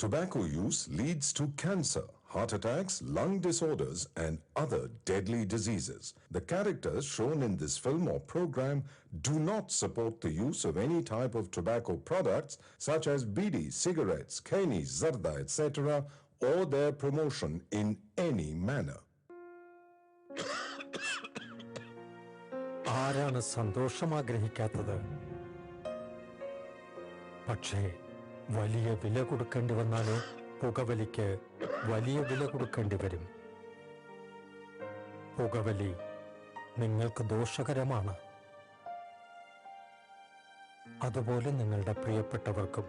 Tobacco use leads to cancer, heart attacks, lung disorders, and other deadly diseases. The characters shown in this film or program do not support the use of any type of tobacco products such as bidi, cigarettes, keni, zarda, etc., or their promotion in any manner. ആരാണ് സന്തോഷം ആഗ്രഹിക്കാത്തത്? പക്ഷേ വലിയ വില കൊടുക്കേണ്ടി വന്നാലോ? പുകവലിക്ക് വലിയ വില കൊടുക്കേണ്ടി വരും. പുകവലി നിങ്ങൾക്ക് ദോഷകരമാണ്. അതുപോലെ നിങ്ങളുടെ പ്രിയപ്പെട്ടവർക്കും.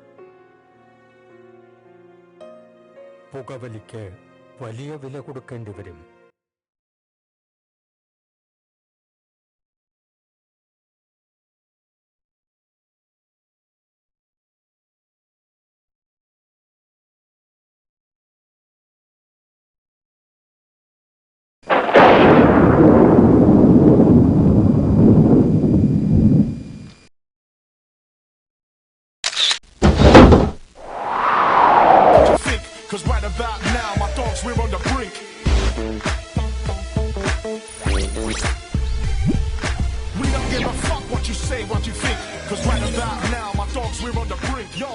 പുകവലിക്ക് വലിയ വില കൊടുക്കേണ്ടി വരും. Cause right about now, my thoughts, we're on the brink. We don't give a fuck what you say, what you think. Cause right about now, my thoughts, we're on the brink. Yo.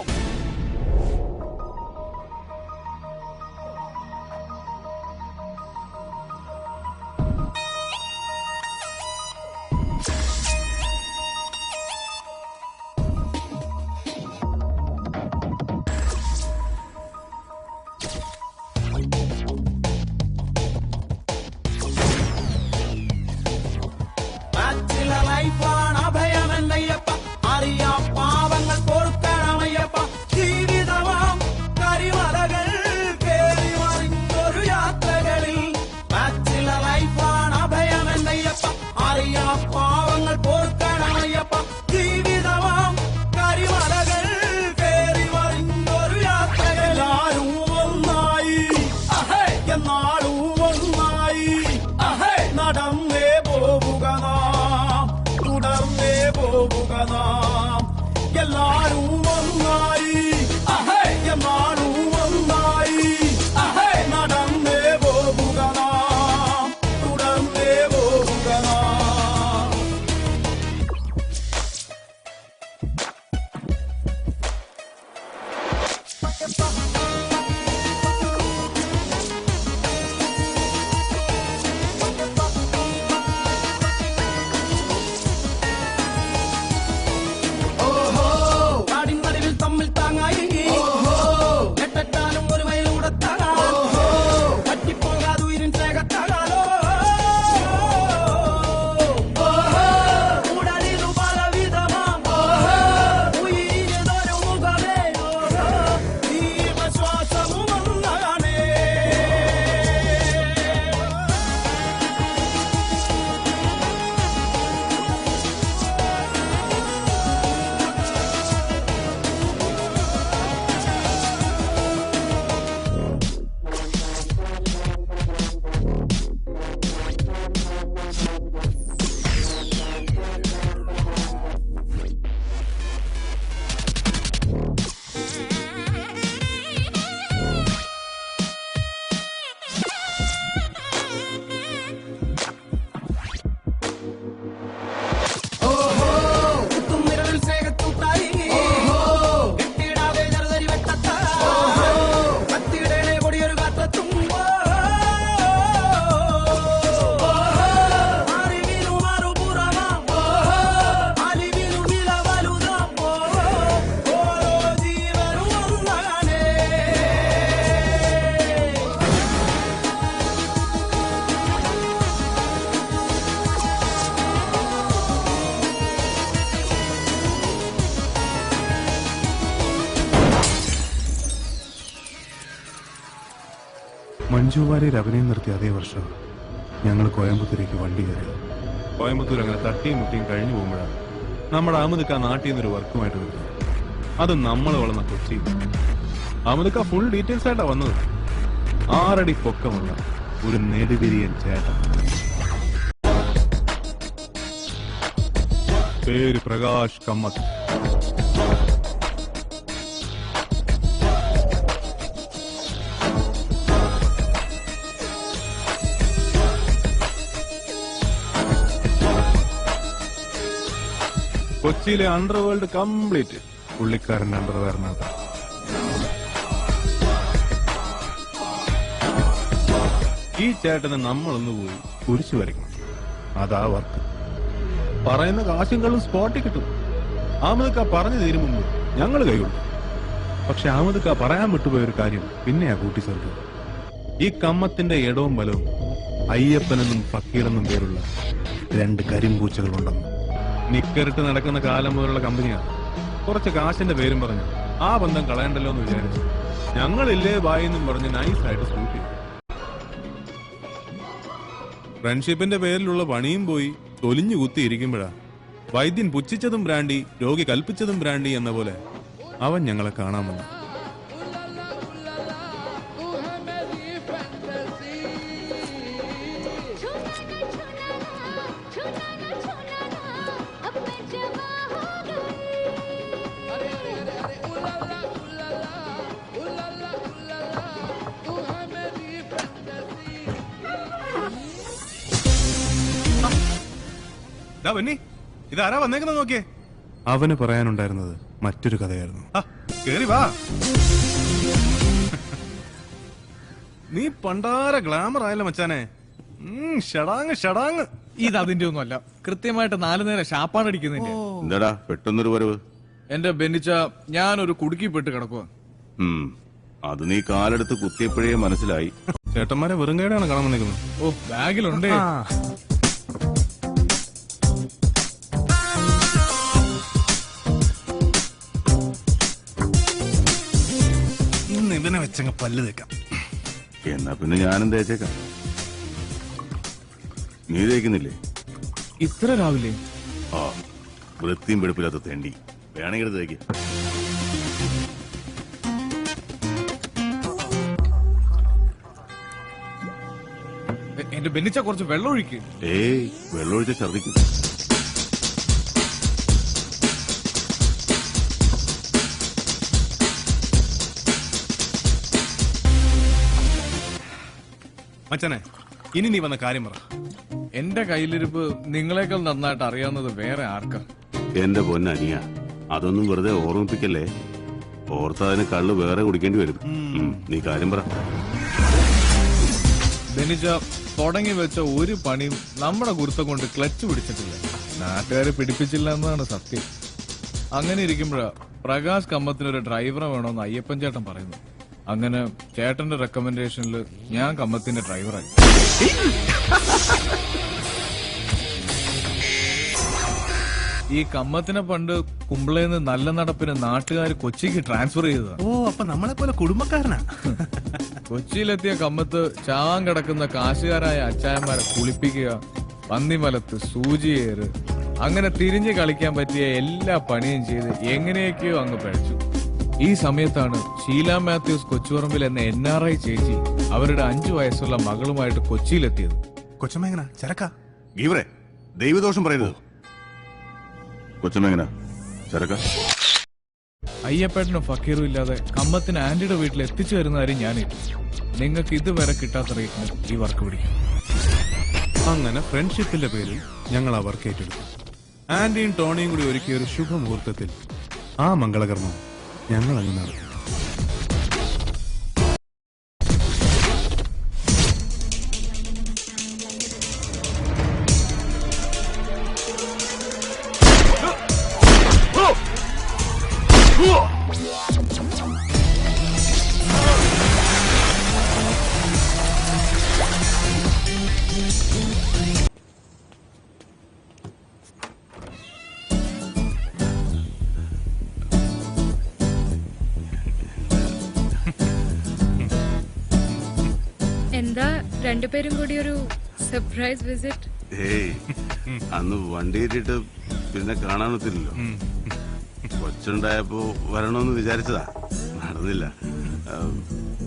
Manju Warrier അഭിനയം നിർത്തിയ അതേ വർഷം ഞങ്ങൾ കോയമ്പത്തൂരേക്ക് വണ്ടി കയറി. കോയമ്പത്തൂർ അങ്ങനെ തട്ടിയും മുട്ടിയും കഴിഞ്ഞു പോകുമ്പോഴാണ് നമ്മുടെ അഹമ്മദ്ക്ക നാട്ടിൽ നിന്നൊരു വർക്കുമായിട്ട് വരുന്നത്. അത് നമ്മൾ വളർന്ന കൊച്ചി. അഹമ്മദ്ക്ക ഫുൾ ഡീറ്റെയിൽസ് ആയിട്ടാണ് വന്നത്. 6 അടി പൊക്കമുള്ള ഒരു നെടുപിരിയൻ ചേട്ടൻ. പേര് പ്രകാശ് കമ്മത്ത്. കൊച്ചിയിലെ അണ്ടർവേൾഡ് കംപ്ലീറ്റ് പുള്ളിക്കാരന്റെ അണ്ടർവെയറിനകത്ത്. ഈ ചേട്ടനെ നമ്മളൊന്ന് പോയി കുരിശു വരയ്ക്കണം. അതാ വർക്ക്. പറയുന്ന കാശുകളും സ്പോട്ടിൽ കിട്ടും. ആമദക്ക പറഞ്ഞു തീരും മുമ്പ് ഞങ്ങൾ കൈകൊള്ളു. പക്ഷെ ആമദക്ക പറയാൻ വിട്ടുപോയ ഒരു കാര്യം പിന്നെയാ കൂട്ടിച്ചേർക്കുക. ഈ കമ്മത്തിന്റെ ഇടവും ബലവും അയ്യപ്പനെന്നും ഫക്കീറെന്നും പേരുള്ള 2 കരിമ്പൂച്ചകളുണ്ടെന്ന്. നിക്കറിട്ട് നടക്കുന്ന കാലം മുതലുള്ള കമ്പനിയാണ്. കുറച്ച് കാശിന്റെ പേരും പറഞ്ഞു ആ ബന്ധം കളയണ്ടല്ലോ എന്ന് വിചാരിച്ചു ഞങ്ങളില്ലേ ബായെന്നും പറഞ്ഞ് നൈസായിട്ട് സ്കൂട്ട് ചെയ്തു. ഫ്രണ്ട്ഷിപ്പിന്റെ പേരിലുള്ള പണിയും പോയി തൊലിഞ്ഞു കുത്തിയിരിക്കുമ്പോഴാ വൈദ്യൻ പുച്ഛിച്ചതും ബ്രാൻഡി, രോഗി കൽപ്പിച്ചതും ബ്രാൻഡി എന്ന പോലെ അവൻ ഞങ്ങളെ കാണാൻ വന്നു. ഇതാരാ വന്നേക്കുന്ന നോക്കിയേ. അവന് പറയാനുണ്ടായിരുന്നത് മറ്റൊരു കഥയായിരുന്നു. കേറി വാ. നീ പണ്ടാര ഗ്ലാമർ ആയല്ലോ മച്ചാനെ. ഷടാങ് ഷടാങ്. ഇത് അതിന്റെ ഒന്നും അല്ല, കൃത്യമായിട്ട് 4 നേരം ഷാപ്പാണ് അടിക്കുന്നതിന്റെ. എന്താടാ പെട്ടെന്നൊരു വരവ്? എന്റെ ബെന്നിച്ച, ഞാനൊരു കുടുക്കിപ്പെട്ട് കിടക്കുക. അത് നീ കാലെടുത്ത് കുത്തിയപ്പോഴേ മനസ്സിലായി. ചേട്ടന്മാരെ വെറും കേടാണ് കാണാൻ വന്നേക്കുന്നത്. ഓ, ബാഗിലുണ്ട്. ഇവനെ വെച്ചങ്ങ് പല്ല് തേക്കാം. എന്നാ പിന്നെ ഞാനും തേച്ചേക്കാം. നീ തേക്കുന്നില്ലേ? ഇത്ര രാവിലെ? ആ, വൃത്തിയും വെടുപ്പില്ലാത്ത തേണ്ടി. വേണമെങ്കിൽ തേക്ക്. എന്റെ ബെന്നിച്ച കുറച്ച് വെള്ളം ഒഴിക്ക്. ഏയ്, വെള്ളമൊഴിച്ച ഛർദിക്കും. മച്ചാനെ, ഇനി നീ വന്ന കാര്യം പറ. എന്റെ കയ്യിലിരിപ്പ് നിങ്ങളെക്കാൾ നന്നായിട്ട് അറിയാവുന്നത് വേറെ ആർക്കാ? എന്റെ പൊന്നനിയ, അതൊന്നും വെറുതെ ഓർമ്മിപ്പിക്കല്ലേ. ഓർത്തതിന് കള്ള് വേറെ കുടിക്കേണ്ടി വരും. നീ കാര്യം പറ. ബെന്നിച്ച, തുടങ്ങി വെച്ച ഒരു പണിയും നമ്മുടെ ഗുരുത്തം കൊണ്ട് ക്ലച്ച് പിടിച്ചിട്ടില്ല. നാട്ടുകാരെ പിടിപ്പിച്ചില്ല എന്നതാണ് സത്യം. അങ്ങനെ ഇരിക്കുമ്പോഴാ പ്രകാശ് കമ്മത്തിനൊരു ഡ്രൈവറെ വേണമെന്ന് അയ്യപ്പൻ ചേട്ടൻ പറയുന്നു. അങ്ങനെ ചേട്ടന്റെ റെക്കമെൻഡേഷനിൽ ഞാൻ കമ്മത്തിന്റെ ഡ്രൈവറായി. ഈ കമ്മത്തിനെ പണ്ട് കുമ്പളേന്ന് നല്ല നടപ്പിന് നാട്ടുകാർ കൊച്ചിക്ക് ട്രാൻസ്ഫർ ചെയ്തതാണ്. ഓ, അപ്പൊ നമ്മളെ പോലെ കുടുംബക്കാരനാ. കൊച്ചിയിലെത്തിയ കമ്മത്ത് ചാവാൻ കിടക്കുന്ന കാശുകാരായ അച്ചായന്മാരെ കുളിപ്പിക്കുക, പന്നിമലത്ത് സൂചിയേറ്, അങ്ങനെ തിരിഞ്ഞു കളിക്കാൻ പറ്റിയ എല്ലാ പണിയും ചെയ്ത് എങ്ങനെയൊക്കെയോ അങ്ങ് പഴച്ചു. ഈ സമയത്താണ് ഷീല മാത്യൂസ് കൊച്ചുപറമ്പിൽ എന്ന NRI ചേച്ചി അവരുടെ 5 വയസ്സുള്ള മകളുമായിട്ട് കൊച്ചിയിലെത്തിയത്. കൊച്ചമ്മ ചരക്ക ഗീവറെ, ദൈവദോഷം പറയുന്നത്. കൊച്ചമ്മ ചരക്ക. അയ്യപ്പേട്ടനും ഫക്കീറും ഇല്ലാതെ കമ്മത്തിന് ആന്റിയുടെ വീട്ടിൽ എത്തിച്ചു വരുന്ന കാര്യം ഞാനിട്ടു. നിങ്ങൾക്ക് ഇതുവരെ കിട്ടാത്ത റേറ്റിന് ഈ വർക്ക് പിടിക്കും. അങ്ങനെ ഫ്രണ്ട്ഷിപ്പിന്റെ പേരിൽ ഞങ്ങൾ ആ വർക്ക് ഏറ്റെടുത്തു. ആന്റിയും ടോണിയും കൂടി ഒരുക്കിയ ഒരു ശുഭമുഹൂർത്തത്തിൽ ആ മംഗളകർമ്മം ഞങ്ങൾ അങ്ങ് നടത്തി. എന്താ രണ്ടുപേരും കൂടി ഒരു സർപ്രൈസ് വിസിറ്റ്? ഏയ്, അന്ന് വണ്ടി കയറ്റിട്ട് പിന്നെ കാണാനൊത്തില്ലല്ലോ. കൊച്ചുണ്ടായപ്പോ വരണമെന്ന് വിചാരിച്ചതാ, നടന്നില്ല.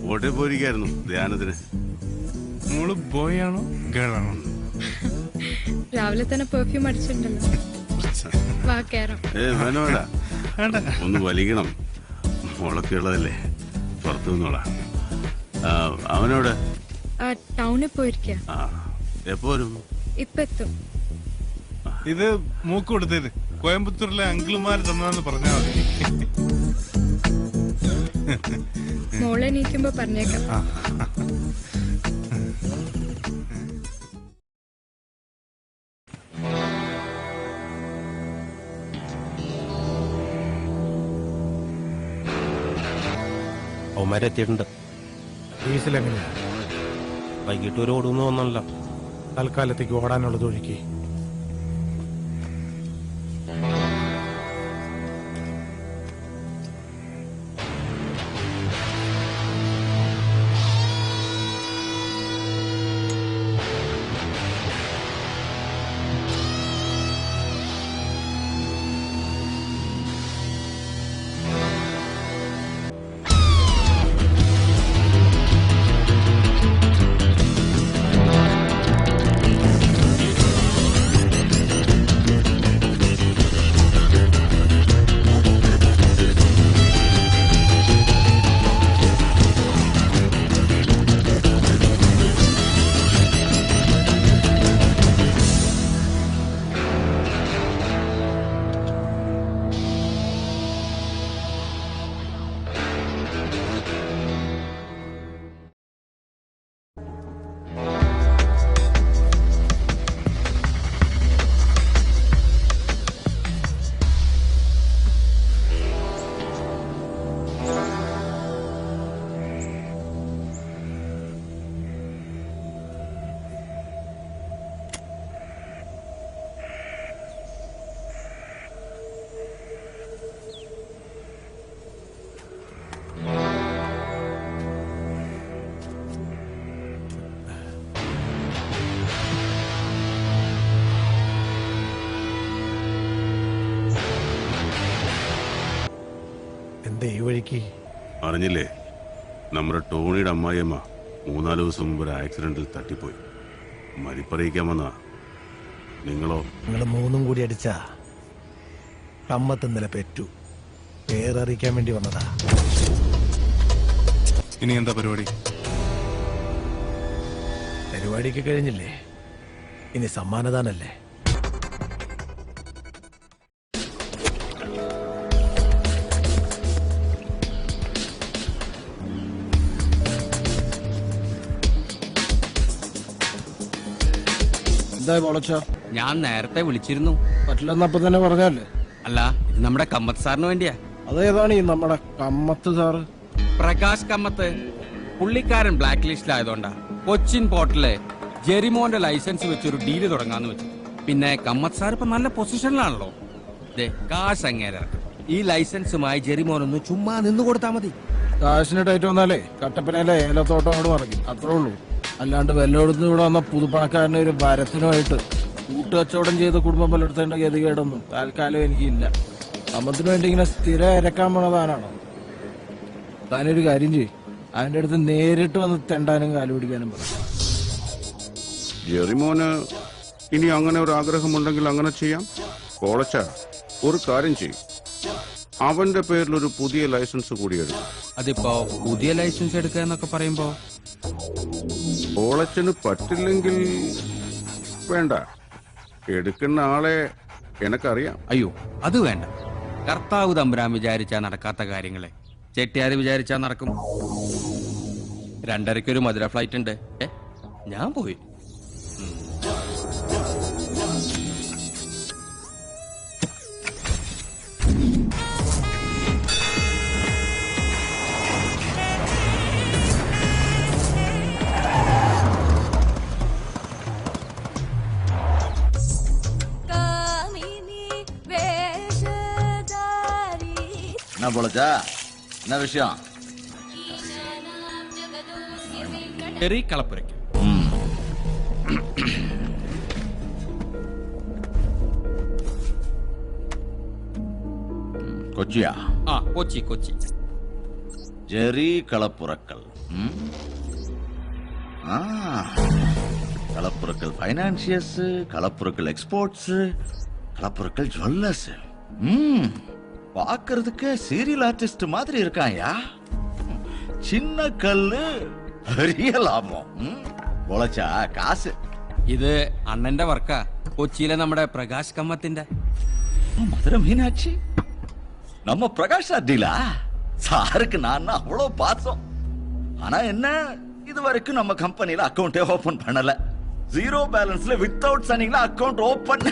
ഓട്ടേ പോയിരിക്കായിരുന്നു ധ്യാനത്തിന്. മോള് ബോയ് ആണോ ഗേളാണോ? രാവിലെ തന്നെ പെർഫ്യൂം അടിച്ചിട്ടുണ്ടല്ലോ. വാ കേറാം. വേണ്ട, ഒന്ന് വലിക്കണം. മുളക്കെ ഉള്ളതല്ലേ, പുറത്തു നിന്നോളാം. അവനോട് ടൗണിൽ പോയിരിക്ക. എപ്പോ വരും? ഇപ്പൊ എത്തും. ഇത് മൂക്ക് കൊടുത്തേത്. കോയമ്പത്തൂരിലെ അങ്കിളുമാര് തന്നാന്ന് പറഞ്ഞാൽ മതി. മോളെ നീക്കുമ്പോ പറഞ്ഞേക്കാം. അവന്മാരെത്തിയിട്ടുണ്ട്. ഡീസൽ എങ്ങനെയാ? വൈകിട്ട് ഒരു ഓടുന്നു ഒന്നല്ല. തൽക്കാലത്തേക്ക് ഓടാനുള്ളത് ഒഴുക്കി. എന്താ ഈ വഴിക്ക്? അറിഞ്ഞില്ലേ, നമ്മുടെ ടോണിയുടെ അമ്മായിയമ്മ 3-4 ദിവസം മുമ്പ് ഒരു ആക്സിഡന്റിൽ തട്ടിപ്പോയി. മരിപ്പറിയിക്കാൻ വന്നതാ. നിങ്ങളോ? നിങ്ങൾ മൂന്നും കൂടി അടിച്ചാ കമ്മത്ത് ഇന്നലെ പെറ്റു. പേരറിയിക്കാൻ വേണ്ടി വന്നതാ. ഇനി എന്താ പരിപാടി? പരിപാടിക്ക് കഴിഞ്ഞില്ലേ, ഇനി സമ്മാനദാനല്ലേ. എന്തായി പൊളച്ച? ഞാൻ നേരത്തെ വിളിച്ചിരുന്നു. പറ്റില്ലെന്നപ്പോ തന്നെ പറഞ്ഞല്ലേ? അല്ല, ഇത് നമ്മുടെ കമ്മത്ത് സാറിന് വേണ്ടിയാ. അതേതാണ് ഈ നമ്മുടെ കമ്മത്ത് സാറ്? പ്രകാശ് കമ്മത്ത്. പുള്ളിക്കാരൻ ബ്ലാക്ക് ലിസ്റ്റിലായതുകൊണ്ടാ കൊച്ചിൻ പോർട്ടിലെ ജെറിമോന്റെ ലൈസൻസ് വെച്ചൊരു ഡീല് തുടങ്ങാന്ന് വെച്ചു. പിന്നെ കമ്മത്ത് സാർ ഇപ്പൊ നല്ല പൊസിഷനിലാണല്ലോ. കാശ് അങ്ങേരെ ഈ ലൈസൻസുമായി ജെറിമോനൊന്ന് ചുമ്മാ നിന്ന് കൊടുത്താ മതി. കാശിന് ടൈറ്റ് വന്നാലേ കട്ടപ്പനയിലെ ഏലത്തോട്ടം അവിടെ മറക്കും, അത്രേ ഉള്ളൂ. അല്ലാണ്ട് വെല്ലോടത്തുനിന്ന് ഇവിടെ വന്ന പുതുപ്പണക്കാരനെ ഒരു ഭരത്തിനുമായിട്ട് കൂട്ടുകച്ചവടം ചെയ്ത് കുടുംബം പുലർത്തേണ്ട ഗതികേടൊന്നും താൽക്കാലം എനിക്കില്ല. കമ്മത്തിന് വേണ്ടി ഇങ്ങനെ സ്ഥിരം ഇരക്കാൻ പോണതാനാണോ? താനൊരു കാര്യം ചെയ്യും, അതിൻ്റെ അടുത്ത് നേരിട്ട് വന്ന് തെണ്ടാനും കാല് പിടിക്കാനും പറയും. ജെറിമോന് ഇനി അങ്ങനെ ഒരു ആഗ്രഹമുണ്ടെങ്കിൽ അങ്ങനെ ചെയ്യാം. കോളച്ച ഒരു കാര്യം ചെയ്യും, അവന്റെ പേരിൽ ഒരു പുതിയ ലൈസൻസ് കൂടി എടുക്കും. അതിപ്പോ പുതിയ ലൈസൻസ് എടുക്കുക എന്നൊക്കെ പറയുമ്പോ കോളച്ചന് പറ്റില്ലെങ്കിൽ വേണ്ട, എടുക്കുന്ന ആളെ എനക്കറിയാം. അയ്യോ, അത് വേണ്ട. കർത്താവ് തമ്പുരാൻ വിചാരിച്ചാ നടക്കാത്ത കാര്യങ്ങളെ ചെട്ടിയാര് വിചാരിച്ചാ നടക്കും. 2:30 മധുര ഫ്ലൈറ്റ് ഉണ്ട്. ഞാൻ പോയി. என்ன விஷயம்? കളപ്പുരയ്ക്ക് കൊച്ചിയാ? ആ, Kochi. Jerry Kalappurakkal. Kalappurakkal financiers, Kalappurakkal exports, Kalappurakkal jewellers. பாக்குறதுக்கு சீரியல் ஆர்டிஸ்ட் மாதிரி இருக்காயா? சின்ன கல்லு பெரிய லாபம். பொളച്ചാ കാശ്. ഇത് അണ്ണന്റെ വർക്കാ, കൊച്ചിയിലെ നമ്മുടെ പ്രകാശ് കമ്മത്തിന്റെ. மதுரை மீனாட்சி நம்ம பிரகாஷ் சார் டீலா? சாருக்கு நான் அவ்வளோ பாசம். ஆனா என்ன, இது வரைக்கும் நம்ம கம்பெனில அக்கௌண்டே ஓபன் பண்ணல. ஜீரோ பேலன்ஸ்ல வித்தவுட் சனிங்ல அக்கௌண்ட் ஓபன்.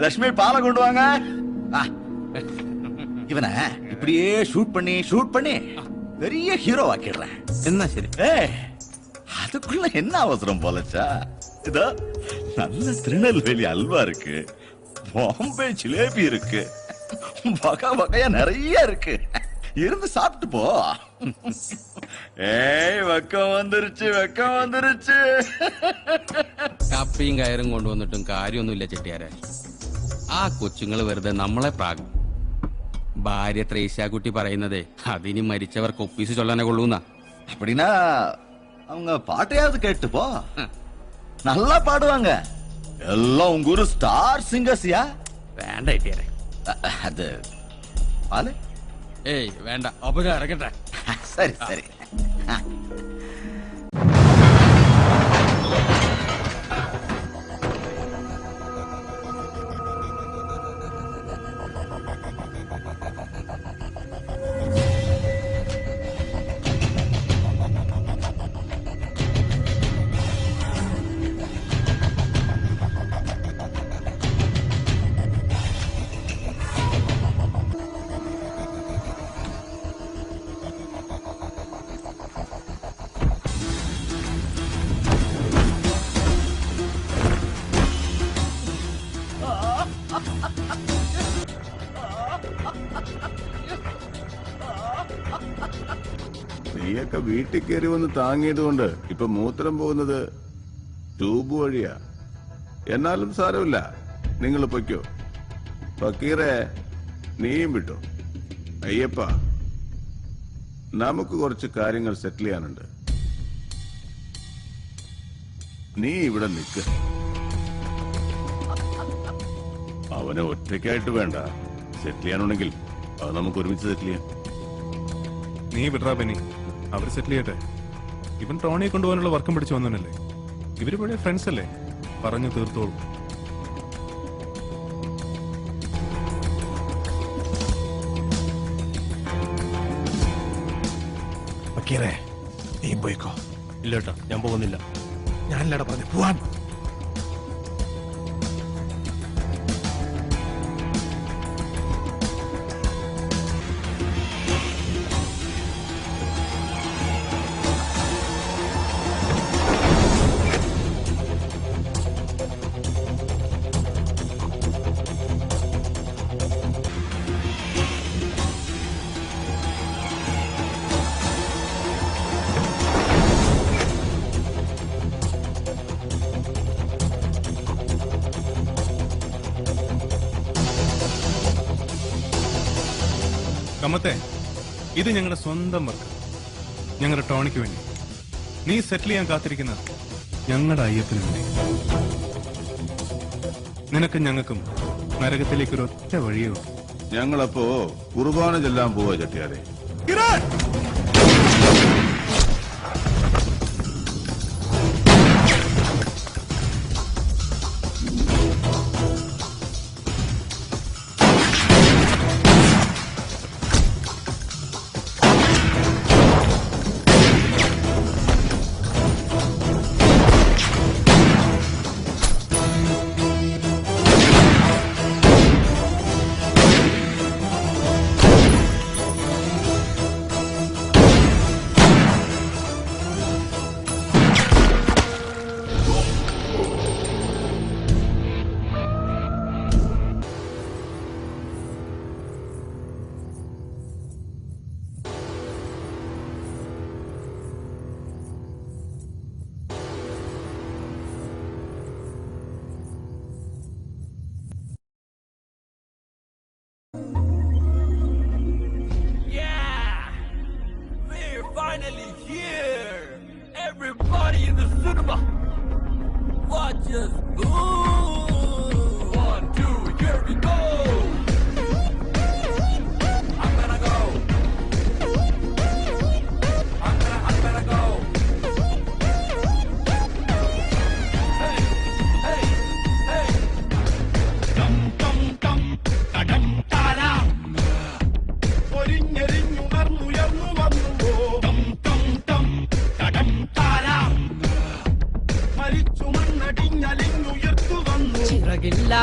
லட்சுமி பாலை கொண்டு வாங்க. இவனை இப்படியே ஷூட் பண்ணி பெரிய ஹீரோ ஆக்கிடுறேன். എന്നാ ശരി. அதுக்குள்ள என்ன அவசரம் போலச்சா? இதோ நல்ல திருநெல்வேலி அல்வா இருக்கு, பாம்பே ஜிலேபி இருக்கு, வகை வகையா நிறைய இருக்கு. இருந்து சாப்பிட்டு போ. ഏയ് വെക്കം വന്നിരുച്ച്. കപ്പിയും കയറും കൊണ്ടുവന്നിട്ടും കാര്യമൊന്നുമില്ല ചെട്ടിയാരെ. ആ കൊച്ചുങ്ങൾ വെറുതെ നമ്മളെ പ്രാകും. ഭാര്യ ത്രേസ്യാക്കുട്ടി പറയുന്നതേ അതിനി മരിച്ചവർക്ക് ഒപ്പീസ് ചൊല്ലാനെ കൊള്ളൂന്നാ. அப்படின்னா அவங்க பாட்டையாவது கேட்டு போ, நல்லா பாடுவாங்க. எல்லாம் உங்க ஊரு ஸ்டார் சிங்கர்ஸ்யா. വേണ്ട ചെട്ടിയാരെ. அது பாலு. ഏയ് വേണ്ട, അപ്പൊ ഞാൻ ഇറങ്ങട്ടെ. சரி. നീയൊക്കെ വീട്ടിൽ കയറി വന്ന് താങ്ങിയത് കൊണ്ട് ഇപ്പൊ മൂത്രം പോകുന്നത് ട്യൂബ് വഴിയാ. എന്നാലും സാരമില്ല, നിങ്ങൾ പൊയ്ക്കോ. ഫക്കീറെ, നീയും വിട്ടോ. അയ്യപ്പ, നമുക്ക് കുറച്ച് കാര്യങ്ങൾ സെറ്റിൽ ചെയ്യാനുണ്ട്. നീ ഇവിടെ നിൽക്ക്. അവനെ ഒറ്റയ്ക്കായിട്ട് വേണ്ട, സെറ്റിൽ ചെയ്യാനുണ്ടെങ്കിൽ അത് നമുക്ക് ഒരുമിച്ച് സെറ്റിൽ ചെയ്യാം. നീ വിടറാ ബെന്നി, അവർ സെറ്റിൽ ചെയ്യട്ടെ. ഇവൻ ടോണിയെ കൊണ്ടുപോകാനുള്ള വർക്കും പിടിച്ചു വന്നല്ലേ. ഇവര് പഴയ ഫ്രണ്ട്സ് അല്ലേ, പറഞ്ഞു തീർത്തോളൂ. നീ പോയിക്കോ. ഇല്ല കേട്ടോ, ഞാൻ പോകുന്നില്ല. ഞാനില്ലടാ പറഞ്ഞു പോവാൻ. കമ്മത്തെ, ഇത് ഞങ്ങളുടെ സ്വന്തം വർക്ക്, ഞങ്ങളുടെ ടോണിക്ക് വേണ്ടി. നീ സെറ്റിൽ ചെയ്യാൻ കാത്തിരിക്കുന്ന ഞങ്ങളുടെ അയ്യപ്പന് വേണ്ടി. നിനക്കും ഞങ്ങൾക്കും നരകത്തിലേക്ക് ഒരു ഒറ്റ വഴിയേ ഉള്ളൂ. ഞങ്ങളപ്പോ കുർബാന ചെല്ലാൻ പോവാ ചെട്ടിയാരെ.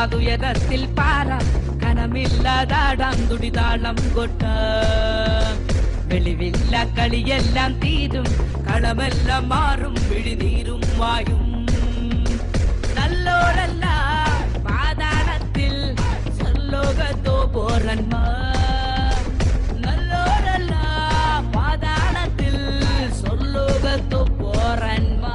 ചിറകില്ലാതുയരത്തിൽ പാറ കനമില്ലാതാടാം തുടിതാളം കൊട്ട വെളിവില്ല കളിയെല്ലാം തീരും കളമെല്ലാം മാറും വിഴിനീരും വായും നല്ലോരല്ല പാതാളത്തിൽ സ്വർലോകത്തോ പോരന്മാർ നല്ലോരല്ല പാതാളത്തിൽ സ്വർലോകത്തോ പോരന്മാർ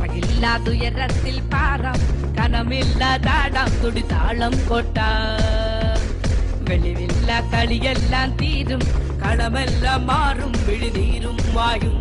ചിറകില്ലാതുയരത്തിൽ പാറ കനമില്ലാതാടാം തുടിതാളം കൊട്ട വെളിവില്ല കളിയെല്ലാം തീരും കളമെല്ലാം മാറും വിഴിനീരും വായും